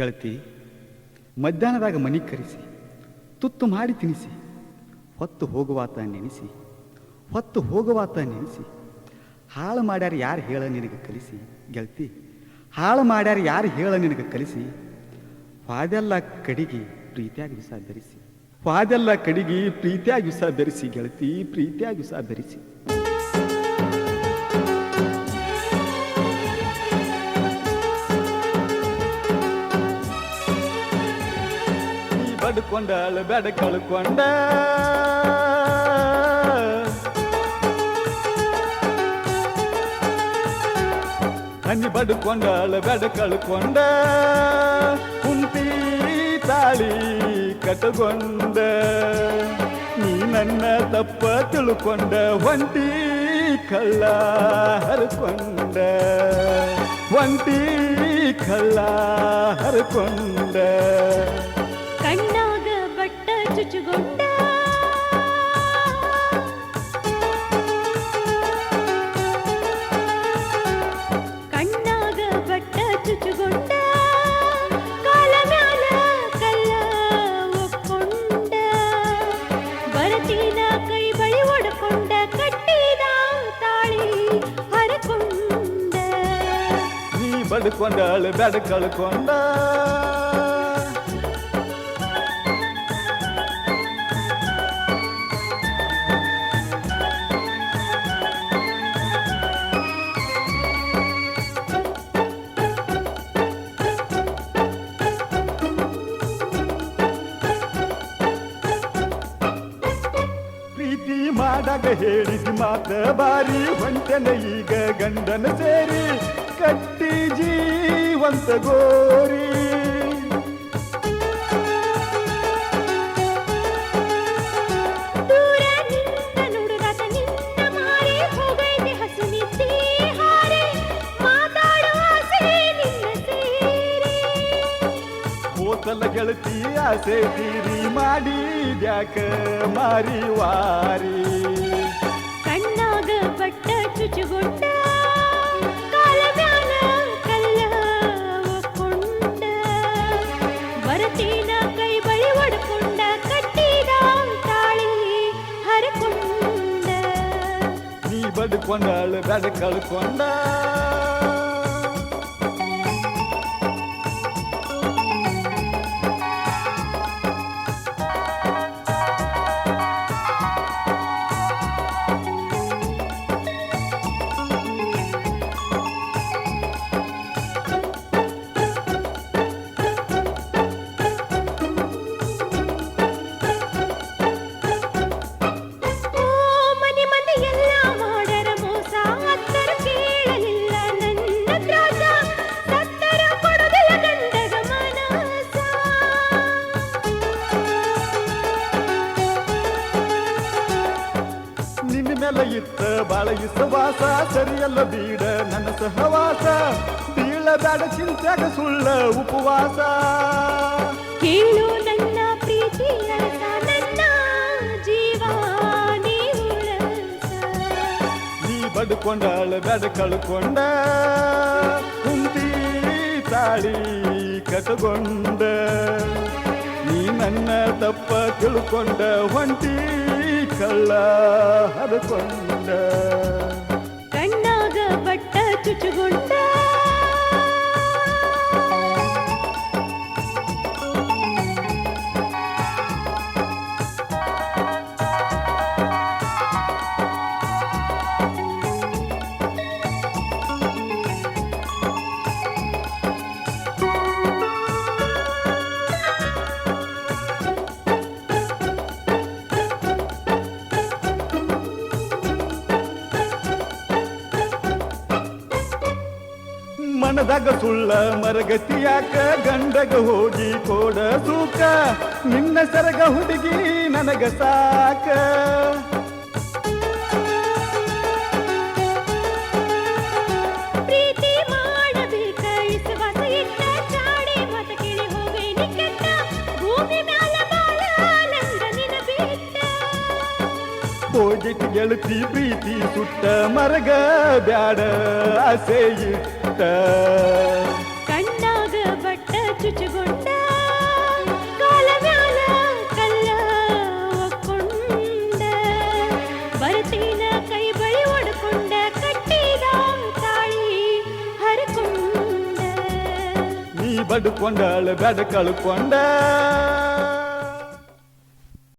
ಗೆಳತಿ, ಮಧ್ಯಾಹ್ನದಾಗ ಮನಿ ಕರೆಸಿ ತುತ್ತು ಮಾಡಿ ತಿನಿಸಿ, ಹೊತ್ತು ಹೋಗುವಾತ ನೆನೆಸಿ ಹಾಳು ಮಾಡ್ಯಾರ ಯಾರು ಹೇಳ ನಿನಗೆ ಕಲಿಸಿ. ಗೆಳತಿ, ಹಾಳು ಮಾಡ್ಯಾರ ಯಾರು ಹೇಳ ನಿನಗೆ ಕಲಿಸಿ, ವಾದೆಲ್ಲ ಕಡಿಗೆ ಪ್ರೀತಿಯಾಗಿ ವಿಷ ಬೆರೆಸಿ, ವಾದೆಲ್ಲ ಕಡಿಗೆ ಪ್ರೀತಿಯಾಗಿ ವಿಷ ಬೆರೆಸಿ. ಗೆಳತಿ, ಪ್ರೀತಿಯಾಗಿ ವಿಷ ಬೆರೆಸಿ. ಬಡ್ಕೊಂಡಾಳು ಬೆಡ ಕಳ್ಕೊಂಡ, ಹನಿ ಬಡ್ಕೊಂಡಾಳು ಬೆಡ ಕಳ್ಕೊಂಡ, ಕುಂತಿ ತಾಳಿ ಕಟಗೊಂಡ, ನೀ ನನ್ನ ತಪ್ಪ ತಿಳ್ಕೊಂಡ, ಒಂಟಿ ಕಳ್ಳ ಹರ್ಕೊಂಡ, ಒಂಟಿ ಕಳ್ಳ ಹರ್ಕೊಂಡ. ಕಣ್ಣಾಗ ಬಟ್ಟ ಚುಚ್ಚುಗೊಂಡ, ಕಣ್ಣಾಗ ಬಟ್ಟ ಚುಚ್ಚುಗೊಂಡ, ಕಾಲ ಮ್ಯಾಲ ಕಲ್ಲ ಒಕ್ಕೊಂಡ, ಬರತಿನ ಕೈ ಬಳಿ ಒಡ್ಕೊಂಡ, ಕಟ್ಟಿದ ತಾಳಿ ಹರಕೊಂಡ. ನೀ ಬಡ್ಕೊಂಡಾಳು ಬೆಡ ಕಳ್ಕೊಂಡ, ಮಾಡಾಗ ಹೇಳಿದ ಮಾತ ಬಾರಿ, ಹೊಂಟೆನ ಈಗ ಗಂಡನ ಸೇರಿ, ಕಟ್ಟಿ ಜೀವಂತ ಗೋರಿ. ದೂರ ನಿಂತ ನುಡುರಾತ ನಿನ್ನ ಮಾರಿ, ಹೋಗೈತೆ ಹಸು ನಿದ್ದೆ ಹಾರಿ, ಮಾತಾಡುವ ಆಸೆ ನಿನ್ನ ಸೇರಿ. ಹೋತಲ ಗೆಳತಿ ಆಸೆ ತೀರಿ, ಮಾಡಿದ್ಯಾಕ ಮಾರಿ ವಾರಿ. ಕಣ್ಣಾಗ ಬಟ್ಟ ಚುಚ್ಚುಗೊಂಡ, ಕಾಲ ಮ್ಯಾಲ ಕಲ್ಲ ಒಕ್ಕೊಂಡ, ಬರತಿನ ಕೈ ಬಳಿ ಒಡ್ಕೊಂಡ, ಕಟ್ಟಿದ ತಾಳಿ ಹರಕೊಂಡ. ನೀ ಬಡ್ಕೊಂಡಾಳು ಬೆಡ ಕಳ್ಕೊಂಡ, ಇತ್ತ ಬಾಳ ಇಸವಾಸ, ಸರಿಯಲ್ಲ ಬೀಡ ನನ್ನ ಸಹವಾಸ, ಬೀಳಬೇಡ ಚಿಂತ್ಯಾಗ ಸುಳ್ಳ ಉಪವಾಸ. ಕೇಳು ನನ್ನ ಪ್ರೀತಿಯ ನನ್ನ ಜೀವ ನೀ ಉಳಸ. ನೀ ಬಡ್ಕೊಂಡಾಳು ಬೆಡ ಕಳ್ಕೊಂಡ, ಕುಂತಿ ತಾಳಿ ಕಟಗೊಂಡ, ನೀ ನನ್ನ ತಪ್ಪ ತಿಳ್ಕೊಂಡ, ಹೊಂಟಿ ಕಳ್ಳ ಹರಕೊಂಡ. ಕಣ್ಣಾಗ ಬಟ್ಟ ಚುಚ್ಚುಗೊಂಡ, ಮನದಾಗ ಸುಳ್ಳ ಮರಗತಿಯಾಕ, ಗಂಡಗ ಹೋಗಿ ಕೋಡ ಸೂಕ, ನಿನ್ನ ಸರಗ ಹುಡುಗಿ ನನಗ ಸಾಕ. ಪ್ರೀತಿ ಮಾಡಬೇಕ ಇಸವಾಸ ಇಟ್ಟ, ಚಾಡಿ ಮತ ಕೇಳಿ ಹೋಗಿ ನಿಕ್ಕಟ್ಟ, ಭೂಮಿ ಮ್ಯಾಲ ಬಾಳ ನಂದ ನಿನ ಬಿಟ್ಟ. ಹೋಗಿಟ್ಟು ಗೆಳತಿ ಪ್ರೀತಿ ಸುಟ್ಟ, ಮರಗ ಬ್ಯಾಡ ಆಸೆ ಇಟ್ಟ. ಕಣ್ಣಾಗ ಬಟ್ಟ ಚುಚುಗೊಂಡ ಕಾಲ ಮ್ಯಾಲ ಕಲ್ಲ ಒಕ್ಕೊಂಡ ಬರತೀನ ಕೈ ಬಳಿ ಒಡ್ಕೊಂಡ ಕಟ್ಟಿದ ತಾಳಿ ಹರಕೊಂಡ ನೀ ಬಡ್ಕೊಂಡಾಳ ಬೆಡ ಕಳ್ಕೊಂಡ